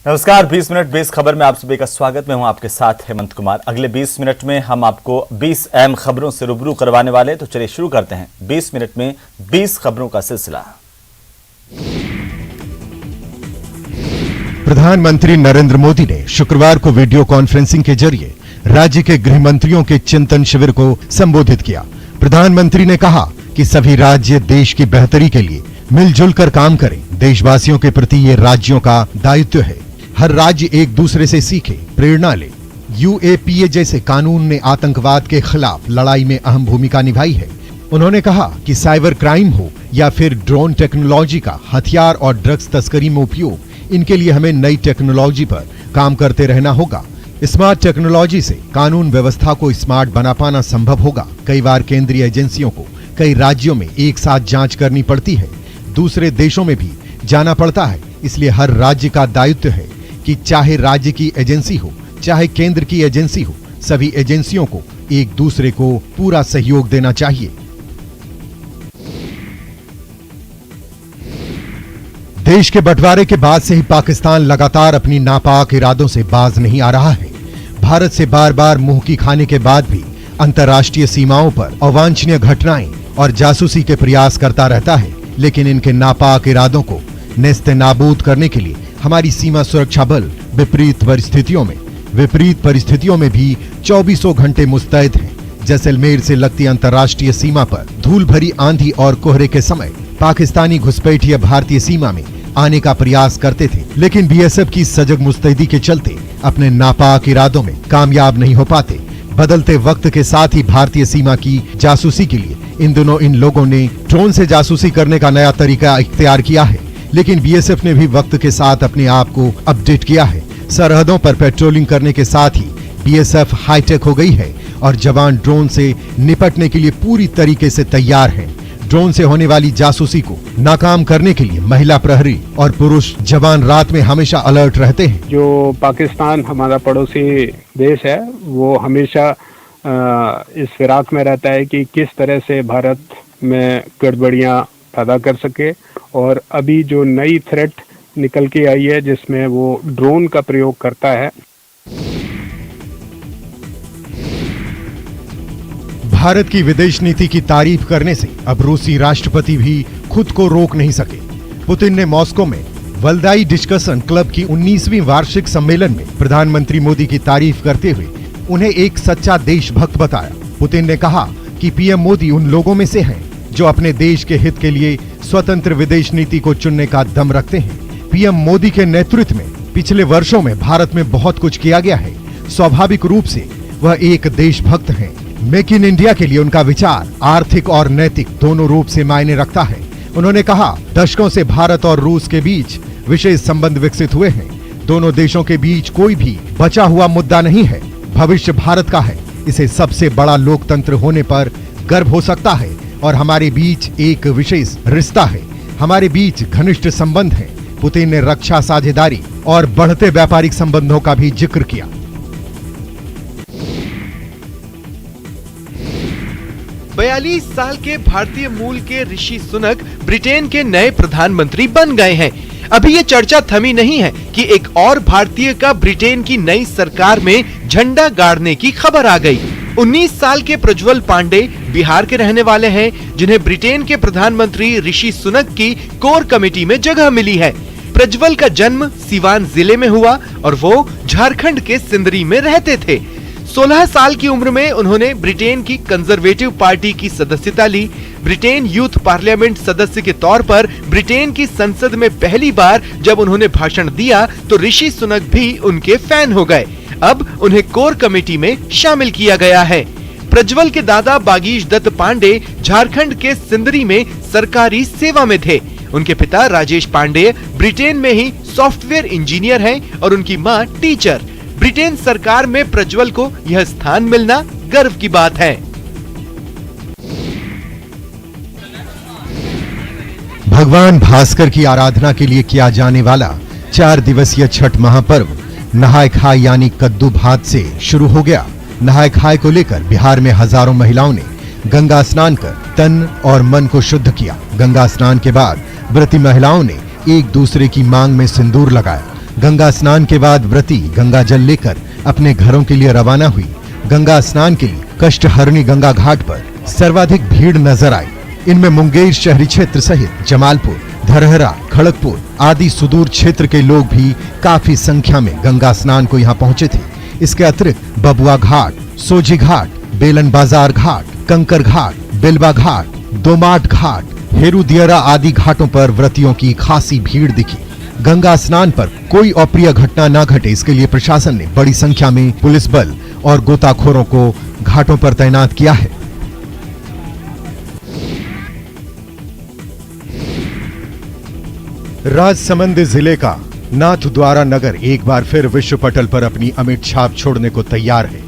नमस्कार, 20 मिनट 20 खबर में आप सभी का स्वागत। मैं हूं आपके साथ हेमंत कुमार। अगले 20 मिनट में हम आपको 20 अहम खबरों से रूबरू करवाने वाले, तो चलिए शुरू करते हैं 20 मिनट में 20 खबरों का सिलसिला। प्रधानमंत्री नरेंद्र मोदी ने शुक्रवार को वीडियो कॉन्फ्रेंसिंग के जरिए राज्य के गृह मंत्रियों के चिंतन शिविर को संबोधित किया। प्रधानमंत्री ने कहा कि सभी राज्य देश की बेहतरी के लिए मिलजुल कर काम करें। देशवासियों के प्रति ये राज्यों का दायित्व है। हर राज्य एक दूसरे से सीखे, प्रेरणा ले। यूएपीए जैसे कानून ने आतंकवाद के खिलाफ लड़ाई में अहम भूमिका निभाई है। उन्होंने कहा कि साइबर क्राइम हो या फिर ड्रोन टेक्नोलॉजी का हथियार और ड्रग्स तस्करी में उपयोग, इनके लिए हमें नई टेक्नोलॉजी पर काम करते रहना होगा। स्मार्ट टेक्नोलॉजी से कानून व्यवस्था को स्मार्ट बना पाना संभव होगा। कई बार केंद्रीय एजेंसियों को कई राज्यों में एक साथ जांच करनी पड़ती है, दूसरे देशों में भी जाना पड़ता है। इसलिए हर राज्य का दायित्व है कि चाहे राज्य की एजेंसी हो चाहे केंद्र की एजेंसी हो, सभी एजेंसियों को एक दूसरे को पूरा सहयोग देना चाहिए। देश के बंटवारे के बाद से ही पाकिस्तान लगातार अपनी नापाक इरादों से बाज नहीं आ रहा है। भारत से बार बार मुंह की खाने के बाद भी अंतर्राष्ट्रीय सीमाओं पर अवांछनीय घटनाएं और जासूसी के प्रयास करता रहता है। लेकिन इनके नापाक इरादों को नेस्तनाबूद करने के लिए हमारी सीमा सुरक्षा बल विपरीत परिस्थितियों में भी 24 घंटे मुस्तैद हैं। जैसलमेर से लगती अंतर्राष्ट्रीय सीमा पर धूल भरी आंधी और कोहरे के समय पाकिस्तानी घुसपैठिए भारतीय सीमा में आने का प्रयास करते थे, लेकिन बीएसएफ की सजग मुस्तैदी के चलते अपने नापाक इरादों में कामयाब नहीं हो पाते। बदलते वक्त के साथ ही भारतीय सीमा की जासूसी के लिए इन दिनों इन लोगों ने ड्रोन से जासूसी करने का नया तरीका इख्तियार किया है। लेकिन बीएसएफ ने भी वक्त के साथ अपने आप को अपडेट किया है। सरहदों पर पेट्रोलिंग करने के साथ ही बीएसएफ हाईटेक हो गई है और जवान ड्रोन से निपटने के लिए पूरी तरीके से तैयार हैं। ड्रोन से होने वाली जासूसी को नाकाम करने के लिए महिला प्रहरी और पुरुष जवान रात में हमेशा अलर्ट रहते हैं। जो पाकिस्तान हमारा पड़ोसी देश है, वो हमेशा इस फिराक में रहता है कि किस तरह से भारत में गड़बड़ियां पैदा कर सके। और अभी जो नई थ्रेट निकल के आई है जिसमें वो ड्रोन का प्रयोग करता है। भारत की विदेश नीति की तारीफ करने से अब रूसी राष्ट्रपति भी खुद को रोक नहीं सके। पुतिन ने मॉस्को में वल्दाई डिस्कशन क्लब की 19वीं वार्षिक सम्मेलन में प्रधानमंत्री मोदी की तारीफ करते हुए उन्हें एक सच्चा देशभक्त बताया। पुतिन ने कहा कि पीएम मोदी उन लोगों में से हैं जो अपने देश के हित के लिए स्वतंत्र विदेश नीति को चुनने का दम रखते हैं। पीएम मोदी के नेतृत्व में पिछले वर्षों में भारत में बहुत कुछ किया गया है। स्वाभाविक रूप से वह एक देशभक्त हैं। मेक इन इंडिया के लिए उनका विचार आर्थिक और नैतिक दोनों रूप से मायने रखता है। उन्होंने कहा, दशकों से भारत और रूस के बीच विशेष संबंध विकसित हुए हैं। दोनों देशों के बीच कोई भी बचा हुआ मुद्दा नहीं है। भविष्य भारत का है। इसे सबसे बड़ा लोकतंत्र होने पर गर्व हो सकता है और हमारे बीच एक विशेष रिश्ता है। हमारे बीच घनिष्ठ संबंध है। पुतिन ने रक्षा साझेदारी और बढ़ते व्यापारिक संबंधों का भी जिक्र किया। बयालीस साल के भारतीय मूल के ऋषि सुनक ब्रिटेन के नए प्रधानमंत्री बन गए हैं। अभी ये चर्चा थमी नहीं है कि एक और भारतीय का ब्रिटेन की नई सरकार में झंडा गाड़ने की खबर आ गई। 19 साल के प्रज्वल पांडे बिहार के रहने वाले हैं, जिन्हें ब्रिटेन के प्रधानमंत्री ऋषि सुनक की कोर कमेटी में जगह मिली है। प्रज्वल का जन्म सीवान जिले में हुआ और वो झारखंड के सिंदरी में रहते थे। 16 साल की उम्र में उन्होंने ब्रिटेन की कंजर्वेटिव पार्टी की सदस्यता ली। ब्रिटेन यूथ पार्लियामेंट सदस्य के तौर पर ब्रिटेन की संसद में पहली बार जब उन्होंने भाषण दिया तो ऋषि सुनक भी उनके फैन हो गए। अब उन्हें कोर कमेटी में शामिल किया गया है। प्रज्वल के दादा बागीश दत्त पांडे झारखंड के सिंदरी में सरकारी सेवा में थे। उनके पिता राजेश पांडे ब्रिटेन में ही सॉफ्टवेयर इंजीनियर हैं और उनकी मां टीचर। ब्रिटेन सरकार में प्रज्वल को यह स्थान मिलना गर्व की बात है। भगवान भास्कर की आराधना के लिए किया जाने वाला 4 दिवसीय छठ महापर्व नहाय खाय यानी कद्दू भात से शुरू हो गया। नहाय खाय को लेकर बिहार में हजारों महिलाओं ने गंगा स्नान कर तन और मन को शुद्ध किया। गंगा स्नान के बाद व्रती महिलाओं ने एक दूसरे की मांग में सिंदूर लगाया। गंगा स्नान के बाद व्रती गंगा जल लेकर अपने घरों के लिए रवाना हुई। गंगा स्नान के लिए कष्टहरणी गंगा घाट पर सर्वाधिक भीड़ नजर आई। इनमें मुंगेर शहरी क्षेत्र सहित जमालपुर, धरहरा, खड़गपुर आदि सुदूर क्षेत्र के लोग भी काफी संख्या में गंगा स्नान को यहाँ पहुंचे थे। इसके अतिरिक्त बबुआ घाट, सोजी घाट, बेलन बाजार घाट, कंकर घाट, बेलवा घाट, दोमाट घाट, हेरू दियरा आदि घाटों पर व्रतियों की खासी भीड़ दिखी। गंगा स्नान पर कोई अप्रिय घटना न घटे, इसके लिए प्रशासन ने बड़ी संख्या में पुलिस बल और गोताखोरों को घाटों पर तैनात किया है। राजसमंद जिले का नाथद्वारा नगर एक बार फिर विश्व पटल पर अपनी अमिट छाप छोड़ने को तैयार है।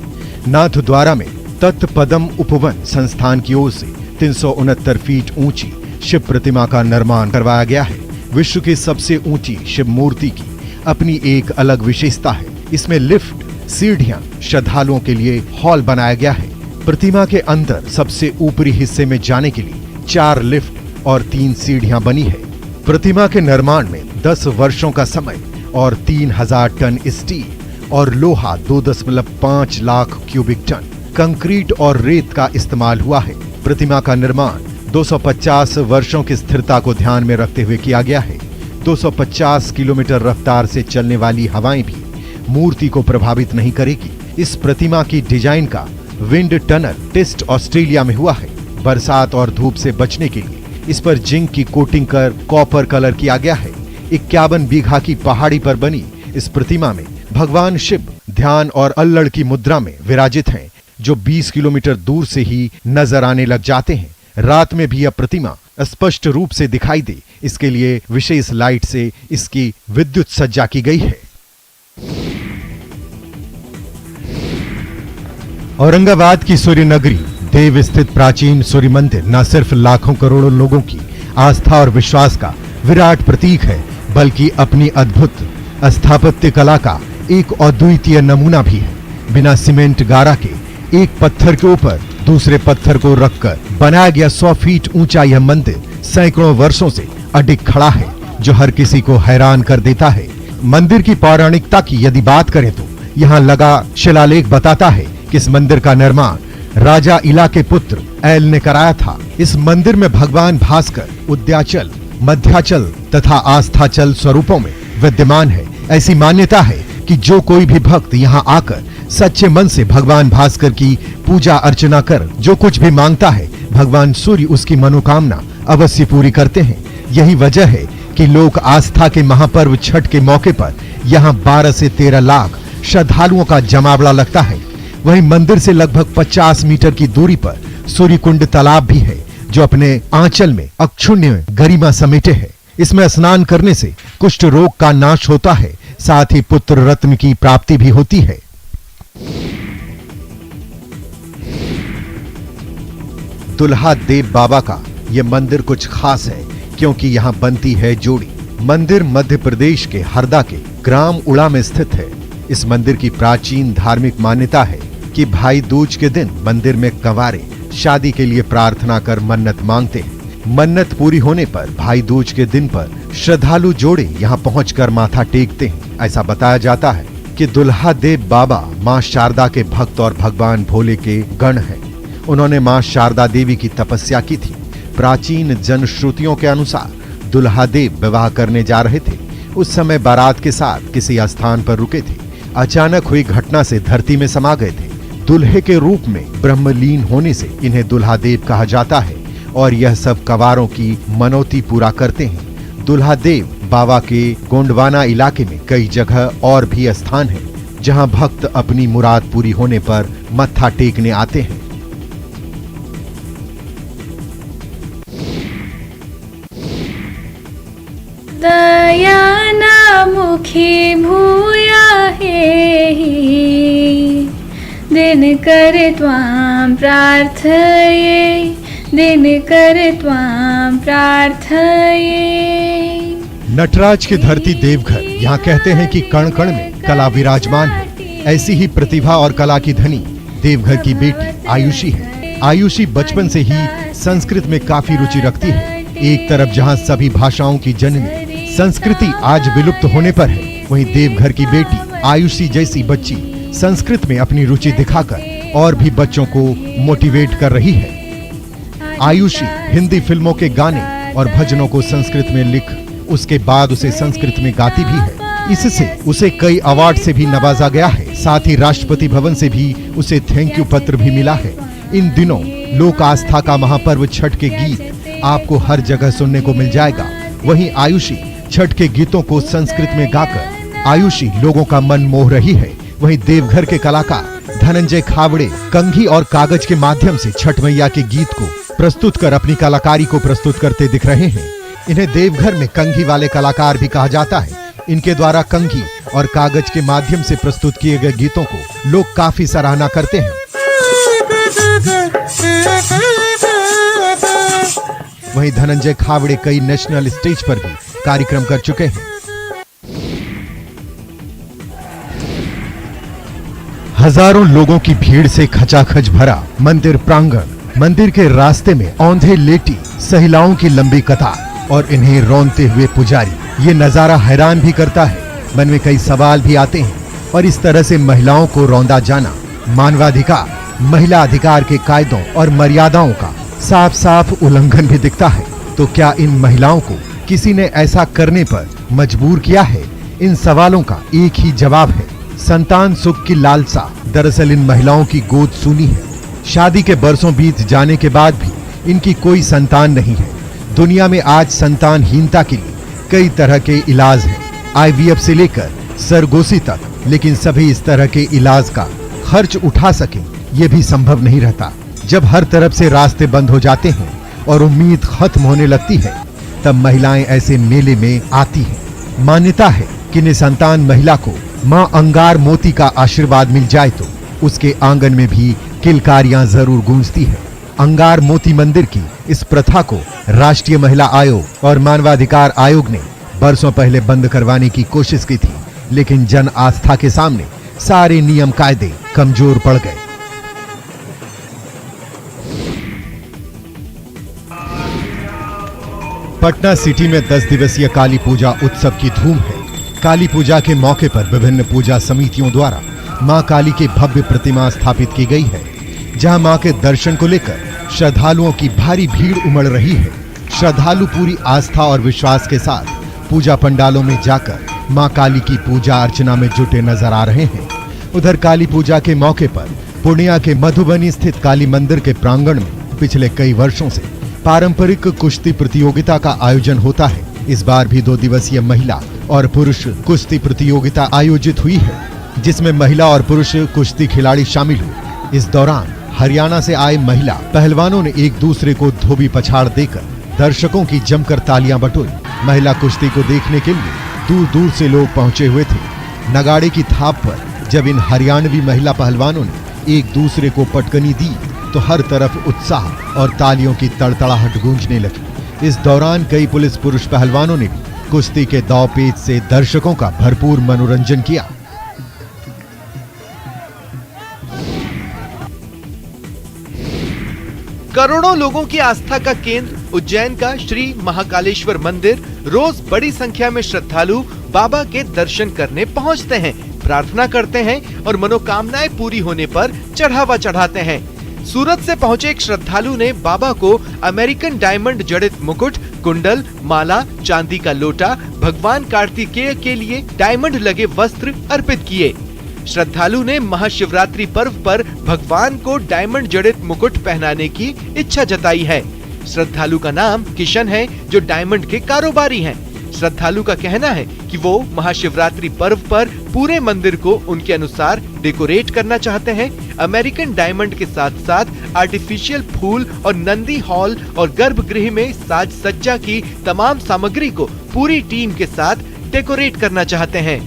नाथद्वारा में तत्पदम उपवन संस्थान की ओर से 369 फीट ऊंची शिव प्रतिमा का निर्माण करवाया गया है। विश्व की सबसे ऊंची शिव मूर्ति की अपनी एक अलग विशेषता है। इसमें लिफ्ट, सीढ़ियां, श्रद्धालुओं के लिए हॉल बनाया गया है। प्रतिमा के अंदर सबसे ऊपरी हिस्से में जाने के लिए 4 लिफ्ट और 3 सीढ़ियां बनी है। प्रतिमा के निर्माण में 10 वर्षों का समय और 3000 टन स्टील और लोहा 2.5 लाख क्यूबिक टन कंक्रीट और रेत का इस्तेमाल हुआ है। प्रतिमा का निर्माण 250 वर्षों की स्थिरता को ध्यान में रखते हुए किया गया है। 250 किलोमीटर रफ्तार से चलने वाली हवाएं भी मूर्ति को प्रभावित नहीं करेगी। इस प्रतिमा की डिजाइन का विंड टनल टेस्ट ऑस्ट्रेलिया में हुआ है। बरसात और धूप से बचने के लिए इस पर जिंक की कोटिंग कर कॉपर कलर किया गया है। 51 बीघा की पहाड़ी पर बनी इस प्रतिमा में भगवान शिव ध्यान और अल्लड़ की मुद्रा में विराजित हैं, जो 20 किलोमीटर दूर से ही नजर आने लग जाते हैं। रात में भी यह प्रतिमा स्पष्ट रूप से दिखाई दे, इसके लिए विशेष लाइट से इसकी विद्युत सज्जा की गई है। औरंगाबाद की सूर्य नगरी देव स्थित प्राचीन सूर्य मंदिर न सिर्फ लाखों करोड़ों लोगों की आस्था और विश्वास का विराट प्रतीक है, बल्कि अपनी अद्भुत स्थापत्य कला का एक अद्वितीय नमूना भी है। बिना सीमेंट गारा के एक पत्थर के ऊपर दूसरे पत्थर को रखकर बनाया गया 100 फीट ऊंचा यह मंदिर सैकड़ों वर्षों से अडिग खड़ा है, जो हर किसी को हैरान कर देता है। मंदिर की पौराणिकता की यदि बात करें तो यहाँ लगा शिलालेख बताता है कि इस मंदिर का निर्माण राजा इला के पुत्र ऐल ने कराया था। इस मंदिर में भगवान भास्कर उद्याचल, मध्याचल तथा आस्थाचल स्वरूपों में विद्यमान है। ऐसी मान्यता है कि जो कोई भी भक्त यहाँ आकर सच्चे मन से भगवान भास्कर की पूजा अर्चना कर जो कुछ भी मांगता है, भगवान सूर्य उसकी मनोकामना अवश्य पूरी करते हैं। यही वजह है कि लोक आस्था के महापर्व छठ के मौके पर यहाँ 12 से 13 लाख श्रद्धालुओं का जमावड़ा लगता है। वहीं मंदिर से लगभग 50 मीटर की दूरी पर सूर्य कुंड तालाब भी है, जो अपने आंचल में अक्षुण्य गरिमा समेटे है। इसमें स्नान करने से कुष्ठ रोग का नाश होता है, साथ ही पुत्र रत्न की प्राप्ति भी होती है। दुल्हा देव बाबा का यह मंदिर कुछ खास है, क्योंकि यहाँ बनती है जोड़ी। मंदिर मध्य प्रदेश के हरदा के ग्राम उड़ा में स्थित है। इस मंदिर की प्राचीन धार्मिक मान्यता है कि भाई दूज के दिन मंदिर में कंवारे शादी के लिए प्रार्थना कर मन्नत मांगते हैं। मन्नत पूरी होने पर भाई दूज के दिन पर श्रद्धालु जोड़े यहाँ पहुंचकर माथा टेकते हैं। ऐसा बताया जाता है कि दुल्हा देव बाबा मां शारदा के भक्त और भगवान भोले के गण हैं। उन्होंने मां शारदा देवी की तपस्या की थी। प्राचीन जनश्रुतियों के अनुसार दुल्हा देव विवाह करने जा रहे थे। उस समय बारात के साथ किसी स्थान पर रुके थे। अचानक हुई घटना से धरती में समा गए थे। दुल्हे के रूप में ब्रह्मलीन होने से इन्हें दुल्हा देव कहा जाता है और यह सब कंवारों की मनौती पूरा करते हैं। दुल्हा देव बाबा के गोंडवाना इलाके में कई जगह और भी स्थान हैं, जहां भक्त अपनी मुराद पूरी होने पर मत्था टेकने आते हैं। दयाना मुखी भूया हे दिन कर त्वां प्रार्थये, दिन कर त्वां प्रार्थये। नटराज की धरती देवघर, यहाँ कहते हैं कि कण कण में कला विराजमान है। ऐसी ही प्रतिभा और कला की धनी देवघर की बेटी आयुषी है। आयुषी बचपन से ही संस्कृत में काफी रुचि रखती है। एक तरफ जहाँ सभी भाषाओं की जननी संस्कृति आज विलुप्त होने पर है, वहीं देवघर की बेटी आयुषी जैसी बच्ची संस्कृत में अपनी रुचि दिखाकर और भी बच्चों को मोटिवेट कर रही है। आयुषी हिंदी फिल्मों के गाने और भजनों को संस्कृत में लिख उसके बाद उसे संस्कृत में गाती भी है। इससे उसे कई अवार्ड से भी नवाजा गया है। साथ ही राष्ट्रपति भवन से भी उसे थैंक यू पत्र भी मिला है। इन दिनों लोक आस्था का महापर्व छठ के गीत आपको हर जगह सुनने को मिल जाएगा। वहीं आयुषी छठ के गीतों को संस्कृत में गाकर आयुषी लोगों का मन मोह रही है। वहीं देवघर के कलाकार धनंजय खावड़े कंघी और कागज के माध्यम से छठ मैया के गीत को प्रस्तुत कर अपनी कलाकारी को प्रस्तुत करते दिख रहे हैं। इन्हें देवघर में कंघी वाले कलाकार भी कहा जाता है। इनके द्वारा कंघी और कागज के माध्यम से प्रस्तुत किए गए गीतों को लोग काफी सराहना करते हैं। वहीं धनंजय खावड़े कई नेशनल स्टेज पर भी कार्यक्रम कर चुके हैं। हजारों लोगों की भीड़ से खचाखच भरा मंदिर प्रांगण। मंदिर के रास्ते में औंधे लेटी महिलाओं की लंबी कतार और इन्हें रौंदते हुए पुजारी। ये नजारा हैरान भी करता है। मन में कई सवाल भी आते हैं और इस तरह से महिलाओं को रौंदा जाना मानवाधिकार, महिला अधिकार के कायदों और मर्यादाओं का साफ साफ उल्लंघन भी दिखता है। तो क्या इन महिलाओं को किसी ने ऐसा करने पर मजबूर किया है? इन सवालों का एक ही जवाब है, संतान सुख की लालसा। दरअसल इन महिलाओं की गोद सूनी है। शादी के बरसों बीत जाने के बाद भी इनकी कोई संतान नहीं है। दुनिया में आज संतानहीनता के लिए कई तरह के इलाज हैं, IVF से लेकर सरगोशी तक, लेकिन सभी इस तरह के इलाज का खर्च उठा सके ये भी संभव नहीं रहता। जब हर तरफ से रास्ते बंद हो जाते हैं और उम्मीद खत्म होने लगती है, तब महिलाएं ऐसे मेले में आती हैं। मान्यता है कि निसंतान महिला को मां अंगार मोती का आशीर्वाद मिल जाए तो उसके आंगन में भी किलकारियां जरूर गूंजती है। अंगार मोती मंदिर की इस प्रथा को राष्ट्रीय महिला आयोग और मानवाधिकार आयोग ने बरसों पहले बंद करवाने की कोशिश की थी, लेकिन जन आस्था के सामने सारे नियम कायदे कमजोर पड़ गए। पटना सिटी में 10 दिवसीय काली पूजा उत्सव की धूम है। काली पूजा के मौके पर विभिन्न पूजा समितियों द्वारा मां काली की भव्य प्रतिमा स्थापित की गई है, जहां मां के दर्शन को लेकर श्रद्धालुओं की भारी भीड़ उमड़ रही है। श्रद्धालु पूरी आस्था और विश्वास के साथ पूजा पंडालों में जाकर मां काली की पूजा अर्चना में जुटे नजर आ रहे हैं। उधर काली पूजा के मौके पर पूर्णिया के मधुबनी स्थित काली मंदिर के प्रांगण में पिछले कई वर्षों से पारंपरिक कुश्ती प्रतियोगिता का आयोजन होता है। इस बार भी 2 दिवसीय महिला और पुरुष कुश्ती प्रतियोगिता आयोजित हुई है, जिसमें महिला और पुरुष कुश्ती खिलाड़ी शामिल हुए। इस दौरान हरियाणा से आए महिला पहलवानों ने एक दूसरे को धोबी पछाड़ देकर दर्शकों की जमकर तालियां बटोरी। महिला कुश्ती को देखने के लिए दूर दूर से लोग पहुंचे हुए थे। नगाड़े की थाप पर जब इन हरियाणवी महिला पहलवानों ने एक दूसरे को पटकनी दी तो हर तरफ उत्साह और तालियों की तड़तड़ाहट गूंजने लगी। इस दौरान कई पुलिस पुरुष पहलवानों ने भी कुश्ती के दांवपेच से दर्शकों का भरपूर मनोरंजन किया। करोड़ों लोगों की आस्था का केंद्र उज्जैन का श्री महाकालेश्वर मंदिर रोज बड़ी संख्या में श्रद्धालु बाबा के दर्शन करने पहुंचते हैं, प्रार्थना करते हैं और मनोकामनाएं पूरी होने पर चढ़ावा चढ़ाते हैं। सूरत से पहुंचे एक श्रद्धालु ने बाबा को अमेरिकन डायमंड जड़ित मुकुट, कुंडल, माला, चांदी का लोटा, भगवान कार्तिकेय के लिए डायमंड लगे वस्त्र अर्पित किए। श्रद्धालु ने महाशिवरात्रि पर्व पर भगवान को डायमंड जड़ित मुकुट पहनाने की इच्छा जताई है। श्रद्धालु का नाम किशन है, जो डायमंड के कारोबारी हैं। श्रद्धालु का कहना है कि वो महाशिवरात्रि पर्व पर पूरे मंदिर को उनके अनुसार डेकोरेट करना चाहते हैं। अमेरिकन डायमंड के साथ साथ आर्टिफिशियल फूल और नंदी हॉल और गर्भगृह में साज सज्जा की तमाम सामग्री को पूरी टीम के साथ डेकोरेट करना चाहते हैं।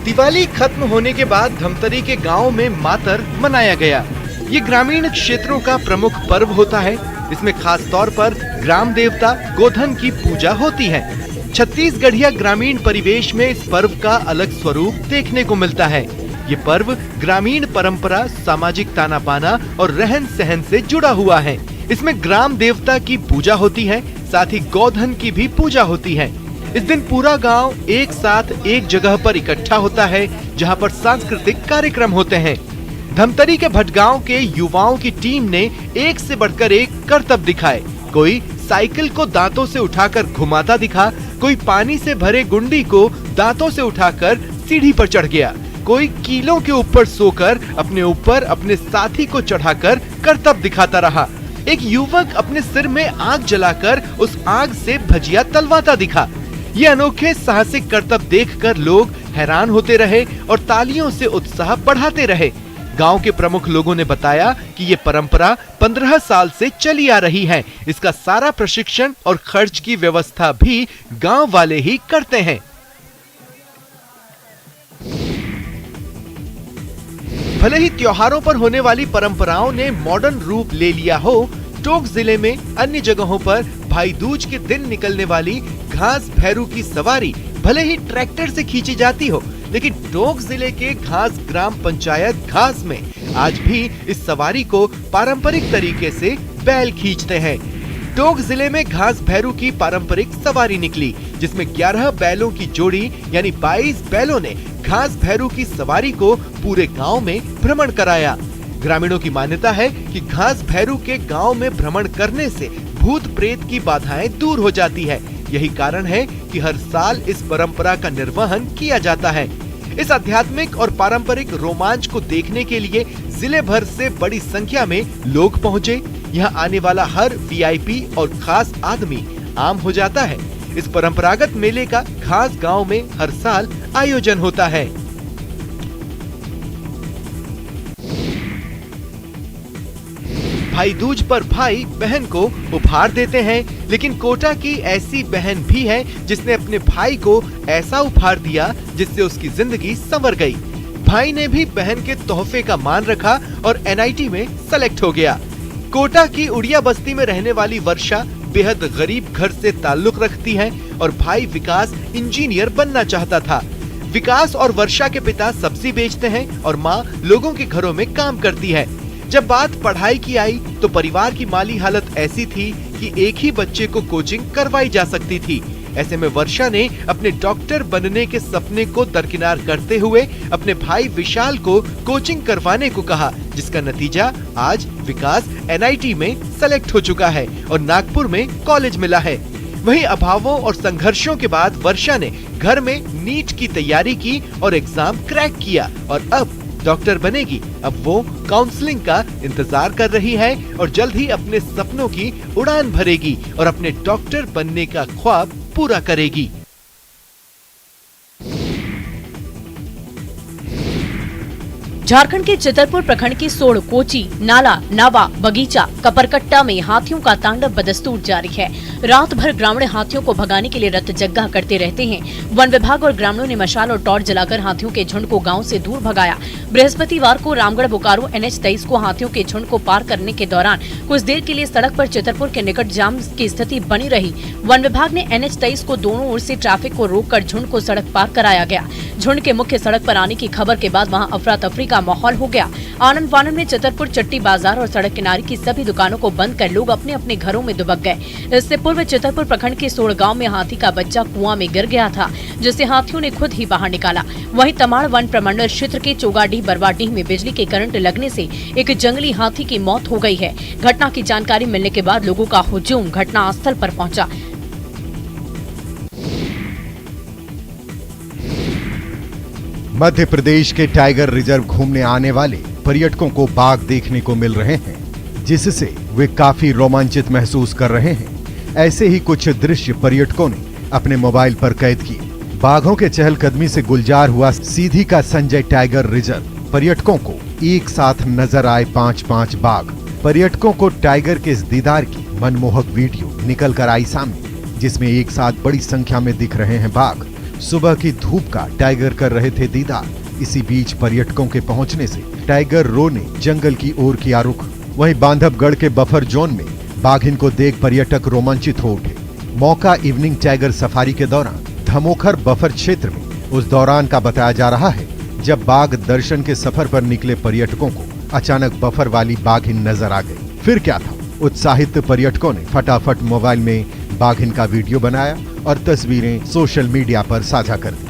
दिवाली खत्म होने के बाद धमतरी के गांव में मातर मनाया गया। ये ग्रामीण क्षेत्रों का प्रमुख पर्व होता है। इसमें खास तौर पर ग्राम देवता गोधन की पूजा होती है। छत्तीसगढ़िया ग्रामीण परिवेश में इस पर्व का अलग स्वरूप देखने को मिलता है। ये पर्व ग्रामीण परंपरा, सामाजिक ताना बाना और रहन सहन से जुड़ा हुआ है। इसमें ग्राम देवता की पूजा होती है, साथ ही गोधन की भी पूजा होती है। इस दिन पूरा गांव एक साथ एक जगह पर इकट्ठा होता है, जहां पर सांस्कृतिक कार्यक्रम होते हैं। धमतरी के भटगांव के युवाओं की टीम ने एक से बढ़कर एक करतब दिखाए। कोई साइकिल को दांतों से उठाकर घुमाता दिखा, कोई पानी से भरे गुंडी को दांतों से उठाकर सीढ़ी पर चढ़ गया, कोई कीलों के ऊपर सोकर अपने ऊपर अपने साथी को चढ़ाकर करतब दिखाता रहा। एक युवक अपने सिर में आग जलाकर उस आग से भजिया तलवाता दिखा। ये अनोखे साहसिक करतब देखकर लोग हैरान होते रहे और तालियों से उत्साह बढ़ाते रहे। गांव के प्रमुख लोगों ने बताया कि ये परंपरा 15 साल से चली आ रही है। इसका सारा प्रशिक्षण और खर्च की व्यवस्था भी गांव वाले ही करते हैं। भले ही त्योहारों पर होने वाली परंपराओं ने मॉडर्न रूप ले लिया हो, टोंक जिले में अन्य जगहों पर भाई दूज के दिन निकलने वाली घास भैरू की सवारी भले ही ट्रैक्टर से खींची जाती हो, लेकिन टोंक जिले के घास ग्राम पंचायत घास में आज भी इस सवारी को पारंपरिक तरीके से बैल खींचते हैं। टोंक जिले में घास भैरू की पारंपरिक सवारी निकली, जिसमें 11 बैलों की जोड़ी यानी 22 बैलों ने घास भैरू की सवारी को पूरे गांव में भ्रमण कराया। ग्रामीणों की मान्यता है कि घास भैरू के गांव में भ्रमण करने से भूत प्रेत की बाधाएं दूर हो जाती है। यही कारण है कि हर साल इस परंपरा का निर्वहन किया जाता है। इस आध्यात्मिक और पारंपरिक रोमांच को देखने के लिए जिले भर से बड़ी संख्या में लोग पहुँचे। यहाँ आने वाला हर वीआईपी और खास आदमी आम हो जाता है। इस परंपरागत मेले का घास गांव में हर साल आयोजन होता है। भाई दूज पर भाई बहन को उपहार देते हैं, लेकिन कोटा की ऐसी बहन भी है जिसने अपने भाई को ऐसा उपहार दिया जिससे उसकी जिंदगी संवर गई। भाई ने भी बहन के तोहफे का मान रखा और एनआईटी में सेलेक्ट हो गया। कोटा की उड़िया बस्ती में रहने वाली वर्षा बेहद गरीब घर से ताल्लुक रखती है और भाई विकास इंजीनियर बनना चाहता था। विकास और वर्षा के पिता सब्जी बेचते हैं और माँ लोगों के घरों में काम करती है। जब बात पढ़ाई की आई तो परिवार की माली हालत ऐसी थी कि एक ही बच्चे को कोचिंग करवाई जा सकती थी। ऐसे में वर्षा ने अपने डॉक्टर बनने के सपने को दरकिनार करते हुए अपने भाई विशाल को कोचिंग करवाने को कहा, जिसका नतीजा आज विकास एनआईटी में सेलेक्ट हो चुका है और नागपुर में कॉलेज मिला है। वहीं अभावों और संघर्षों के बाद वर्षा ने घर में नीट की तैयारी की और एग्जाम क्रैक किया और अब डॉक्टर बनेगी। अब वो काउंसलिंग का इंतजार कर रही है और जल्द ही अपने सपनों की उड़ान भरेगी और अपने डॉक्टर बनने का ख्वाब पूरा करेगी। झारखंड के चितरपुर प्रखंड की सोड़, कोची, नाला, नावा, बगीचा, कपरकट्टा में हाथियों का तांडव बदस्तूर जारी है। रात भर ग्रामीण हाथियों को भगाने के लिए रतजग्गा करते रहते हैं। वन विभाग और ग्रामीणों ने मशाल और टॉर्च जलाकर हाथियों के झुंड को गांव से दूर भगाया। बृहस्पतिवार को रामगढ़ बोकारो NH-23 को हाथियों के झुंड को पार करने के दौरान कुछ देर के लिए सड़क पर चितरपुर के निकट जाम की स्थिति बनी रही। वन विभाग ने NH-23 को दोनों ओर से ट्रैफिक को रोककर झुंड को सड़क पार कराया गया। झुंड के मुख्य सड़क पर आने की खबर के बाद वहां अफरा तफरी का माहौल हो गया। आनंद फानन में चितरपुर चट्टी बाजार और सड़क किनारे की सभी दुकानों को बंद कर लोग अपने अपने घरों में दुबक गए। इससे पूर्व चितरपुर प्रखंड के सोड़ गांव में हाथी का बच्चा कुआं में गिर गया था, जिसे हाथियों ने खुद ही बाहर निकाला। वहीं तमाड़ वन प्रमंडल क्षेत्र के चोगाडीह बरवाडीह में बिजली के करंट लगने से एक जंगली हाथी की मौत हो गई है। घटना की जानकारी मिलने के बाद लोगों का हुजूम घटना स्थल पर पहुंचा। मध्य प्रदेश के टाइगर रिजर्व घूमने आने वाले पर्यटकों को बाघ देखने को मिल रहे हैं, जिससे वे काफी रोमांचित महसूस कर रहे हैं। ऐसे ही कुछ दृश्य पर्यटकों ने अपने मोबाइल पर कैद किए। बाघों के चहलकदमी से गुलजार हुआ सीधी का संजय टाइगर रिजर्व। पर्यटकों को एक साथ नजर आए 5-5 बाघ। पर्यटकों को टाइगर के इस दीदार की मनमोहक वीडियो निकल कर आई सामने, जिसमें एक साथ बड़ी संख्या में दिख रहे हैं बाघ। सुबह की धूप का टाइगर कर रहे थे दीदार। इसी बीच पर्यटकों के पहुंचने से टाइगर रो ने जंगल की ओर किया रुख। वहीं बांधवगढ़ के बफर जोन में बाघिन को देख पर्यटक रोमांचित हो उठे। मौका इवनिंग टाइगर सफारी के दौरान धमोखर बफर क्षेत्र में उस दौरान का बताया जा रहा है, जब बाघ दर्शन के सफर पर निकले पर्यटकों को अचानक बफर वाली बाघिन नजर आ गई। फिर क्या था, उत्साहित पर्यटकों ने फटाफट मोबाइल में बाघिन का वीडियो बनाया और तस्वीरें सोशल मीडिया पर साझा कर दी।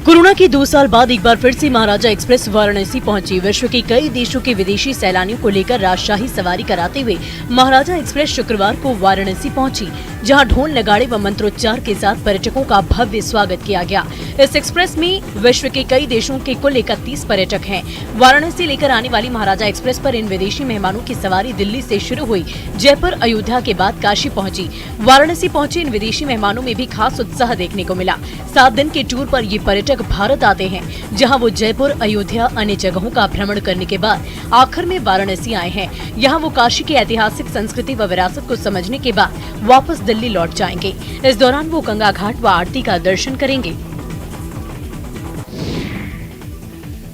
कोरोना के 2 साल बाद एक बार फिर से महाराजा एक्सप्रेस वाराणसी पहुंची। विश्व के कई देशों के विदेशी सैलानियों को लेकर राजशाही सवारी कराते हुए महाराजा एक्सप्रेस शुक्रवार को वाराणसी पहुंची, जहां ढोल नगाड़े व मंत्रोच्चार के साथ पर्यटकों का भव्य स्वागत किया गया। इस एक्सप्रेस में विश्व के कई देशों के कुल 31 पर्यटक हैं। वाराणसी लेकर आने वाली महाराजा एक्सप्रेस पर इन विदेशी मेहमानों की सवारी दिल्ली से शुरू हुई, जयपुर अयोध्या के बाद काशी पहुंची। वाराणसी पहुंचे इन विदेशी मेहमानों में भी खास उत्साह देखने को मिला। 7 दिन के टूर पर ये पर्यटक भारत आते हैं, जहां वो जयपुर, अयोध्या, अन्य जगहों का भ्रमण करने के बाद आखिर में वाराणसी आए हैं। यहां वो काशी की ऐतिहासिक संस्कृति व विरासत को समझने के बाद वापस दिल्ली लौट जाएंगे। इस दौरान वो गंगा घाट व आरती का दर्शन करेंगे।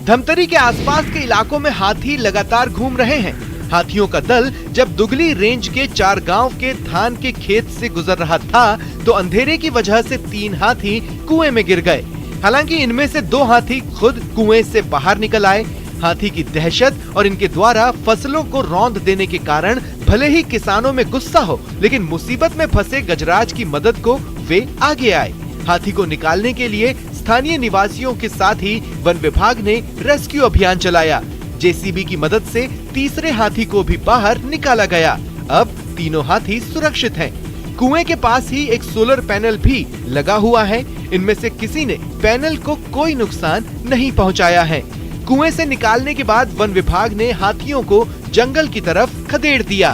धमतरी के आसपास के इलाकों में हाथी लगातार घूम रहे हैं। हाथियों का दल जब दुगली रेंज के 4 गांव के धान के खेत से गुजर रहा था, तो अंधेरे की वजह से 3 हाथी कुएं में गिर गए। हालांकि इनमें से 2 हाथी खुद कुएं से बाहर निकल आए। हाथी की दहशत और इनके द्वारा फसलों को रौंद देने के कारण भले ही किसानों में गुस्सा हो, लेकिन मुसीबत में फंसे गजराज की मदद को वे आगे आए। हाथी को निकालने के लिए स्थानीय निवासियों के साथ ही वन विभाग ने रेस्क्यू अभियान चलाया। जेसीबी की मदद से तीसरे हाथी को भी बाहर निकाला गया। अब तीनों हाथी सुरक्षित हैं। कुएं के पास ही एक सोलर पैनल भी लगा हुआ है। इनमें से किसी ने पैनल को कोई नुकसान नहीं पहुंचाया है। कुएं से निकालने के बाद वन विभाग ने हाथियों को जंगल की तरफ खदेड़ दिया।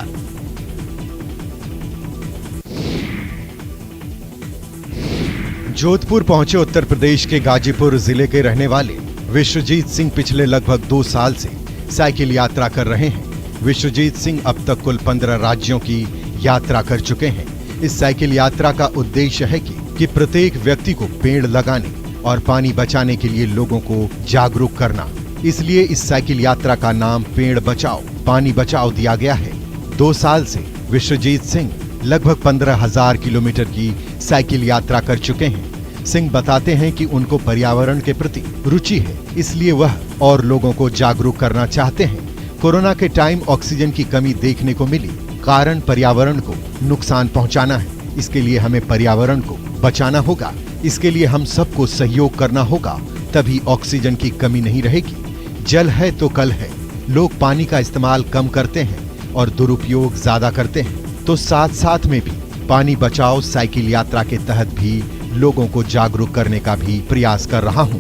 जोधपुर पहुंचे उत्तर प्रदेश के गाजीपुर जिले के रहने वाले विश्वजीत सिंह पिछले लगभग 2 साल से साइकिल यात्रा कर रहे हैं। विश्वजीत सिंह अब तक कुल 15 राज्यों की यात्रा कर चुके हैं। इस साइकिल यात्रा का उद्देश्य है कि प्रत्येक व्यक्ति को पेड़ लगाने और पानी बचाने के लिए लोगों को जागरूक करना। इसलिए इस साइकिल यात्रा का नाम पेड़ बचाओ पानी बचाओ दिया गया है। 2 साल से विश्वजीत सिंह लगभग 15,000 किलोमीटर की साइकिल यात्रा कर चुके हैं। सिंह बताते हैं कि उनको पर्यावरण के प्रति रुचि है, इसलिए वह और लोगों को जागरूक करना चाहते हैं। कोरोना के टाइम ऑक्सीजन की कमी देखने को मिली, कारण पर्यावरण को नुकसान पहुंचाना है। इसके लिए हमें पर्यावरण को बचाना होगा। इसके लिए हम सबको सहयोग करना होगा, तभी ऑक्सीजन की कमी नहीं रहेगी। जल है तो कल है। लोग पानी का इस्तेमाल कम करते हैं और दुरुपयोग ज्यादा करते हैं, तो साथ साथ में भी पानी बचाओ साइकिल यात्रा के तहत भी लोगों को जागरूक करने का भी प्रयास कर रहा हूं।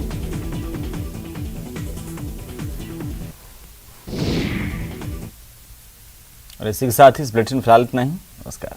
और इसी के साथ ही इस बुलेटिन फिलहाल इतना ही। नमस्कार।